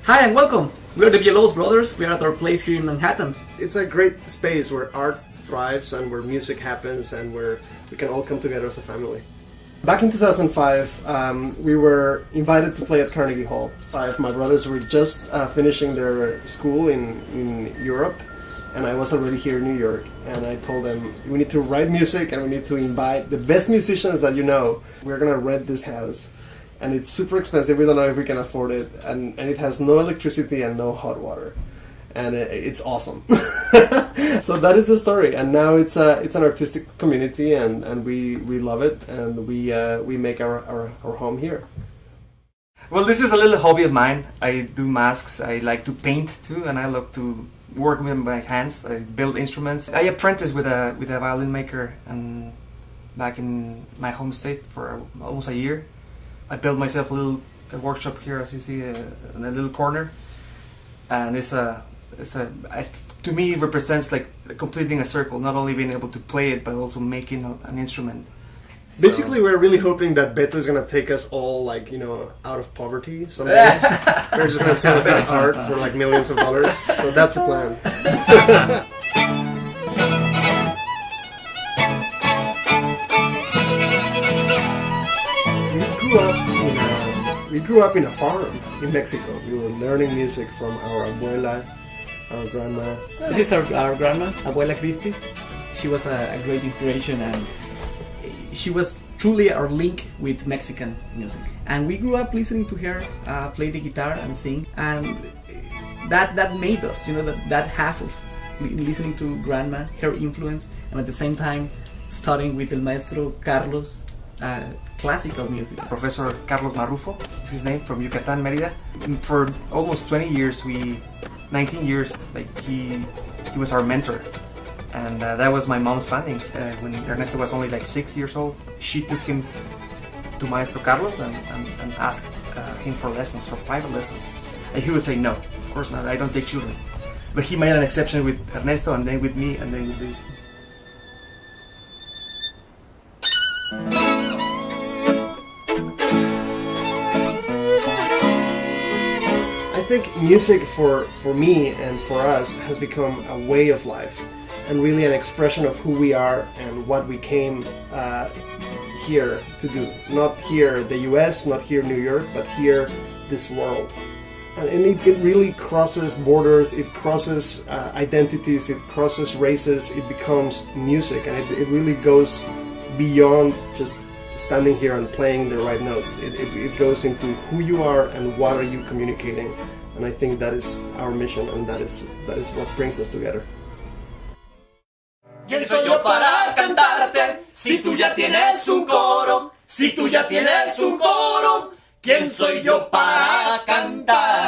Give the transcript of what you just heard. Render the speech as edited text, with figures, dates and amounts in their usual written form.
Hi and welcome! We're the Villalobos Brothers. We are at our place here in Manhattan. It's a great space where art thrives and where music happens and where we can all come together as a family. Back in 2005, we were invited to play at Carnegie Hall. Five of my brothers were just finishing their school in Europe, and I was already here in New York. And I told them, we need to write music and we need to invite the best musicians that you know. We're gonna rent this house. And it's super expensive, we don't know if we can afford it, and it has no electricity and no hot water. And it's awesome. So that is the story, and now it's an artistic community, and we love it, and we make our home here. Well, this is a little hobby of mine. I do masks, I like to paint too, and I love to work with my hands. I build instruments. I apprenticed with a violin maker and back in my home state for almost a year. I built myself a workshop here, as you see, in a little corner, and to me it represents like completing a circle, not only being able to play it but also making an instrument. Basically, we're really hoping that Beto is gonna take us all, out of poverty someday. We're just gonna sell this art for like millions of dollars. So that's the plan. We grew up in a farm in Mexico. We were learning music from our abuela, our grandma. This is our grandma, Abuela Christi. She was a great inspiration, and she was truly our link with Mexican music. And we grew up listening to her play the guitar and sing, and that made us, that half of listening to grandma, her influence, and at the same time studying with El Maestro Carlos, classical music. Professor Carlos Marrufo is his name, from Yucatan, Merida. For almost 20 years, 19 years, he was our mentor. And that was my mom's funding. When Ernesto was only 6 years old, she took him to Maestro Carlos and asked him for lessons, for private lessons. And he would say, no, of course not, I don't take children. But he made an exception with Ernesto, and then with me, and then with this. I think music for me and for us has become a way of life, and really an expression of who we are and what we came here to do. Not here the US, not here New York, but here this world. And it really crosses borders, it crosses identities, it crosses races, it becomes music, and it really goes beyond just standing here and playing the right notes. It goes into who you are and what are you communicating. And I think that is our mission, and that is what brings us together. ¿Quién soy yo para cantarte? Si tú ya tienes un coro, si tú ya tienes un coro, ¿quién soy yo para cantar?